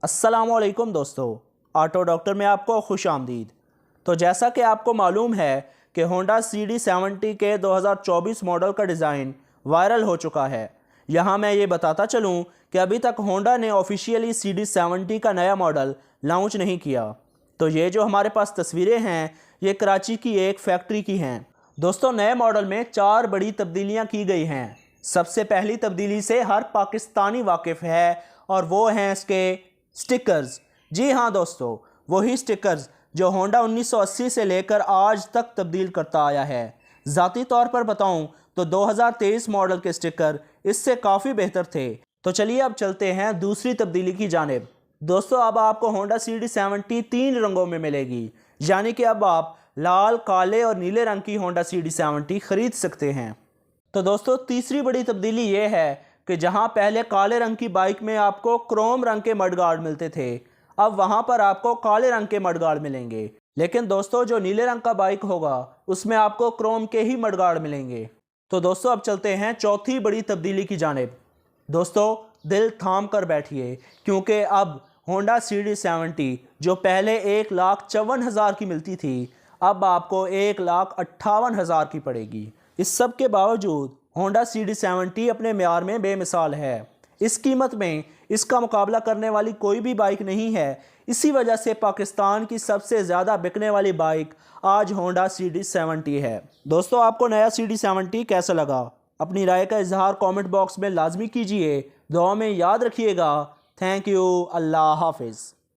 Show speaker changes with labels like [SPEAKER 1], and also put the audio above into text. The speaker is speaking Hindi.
[SPEAKER 1] अस्सलामुअलैकुम दोस्तों, ऑटो डॉक्टर में आपको खुश आमदीद। तो जैसा कि आपको मालूम है कि होंडा CD70 के 2024 मॉडल का डिज़ाइन वायरल हो चुका है। यहाँ मैं ये बताता चलूँ कि अभी तक होंडा ने ऑफिशियली CD70 का नया मॉडल लॉन्च नहीं किया। तो ये जो हमारे पास तस्वीरें हैं ये कराची की एक फैक्ट्री की हैं। दोस्तों, नए मॉडल में 4 बड़ी तब्दीलियाँ की गई हैं। सबसे पहली तब्दीली से हर पाकिस्तानी वाकिफ़ है और वो हैं इसके स्टिकर्स। जी हाँ दोस्तों, वही स्टिकर्स जो होंडा 1980 से लेकर आज तक तब्दील करता आया है। ज़ाती तौर पर बताऊं तो 2023 मॉडल के स्टिकर इससे काफ़ी बेहतर थे। तो चलिए अब चलते हैं दूसरी तब्दीली की जानिब। दोस्तों, अब आपको होंडा CD70 3 रंगों में मिलेगी, यानी कि अब आप लाल, काले और नीले रंग की होंडा CD70 खरीद सकते हैं। तो दोस्तों, तीसरी बड़ी तब्दीली ये है कि जहां पहले काले रंग की बाइक में आपको क्रोम रंग के मडगार्ड मिलते थे, अब वहां पर आपको काले रंग के मडगार्ड मिलेंगे। लेकिन दोस्तों, जो नीले रंग का बाइक होगा उसमें आपको क्रोम के ही मडगार्ड मिलेंगे। तो दोस्तों, अब चलते हैं चौथी बड़ी तब्दीली की जानिब। दोस्तों, दिल थाम कर बैठिए, क्योंकि अब होंडा CD70 जो पहले 1,54,000 की मिलती थी, अब आपको 1,58,000 की पड़ेगी। इस सब के बावजूद होंडा CD70 अपने म्यार में बेमिसाल है। इस कीमत में इसका मुकाबला करने वाली कोई भी बाइक नहीं है। इसी वजह से पाकिस्तान की सबसे ज़्यादा बिकने वाली बाइक आज होंडा CD70 है। दोस्तों, आपको नया CD70 कैसा लगा? अपनी राय का इजहार कमेंट बॉक्स में लाजमी कीजिए। दुआ में याद रखिएगा। Thank you. अल्लाह हाफिज़।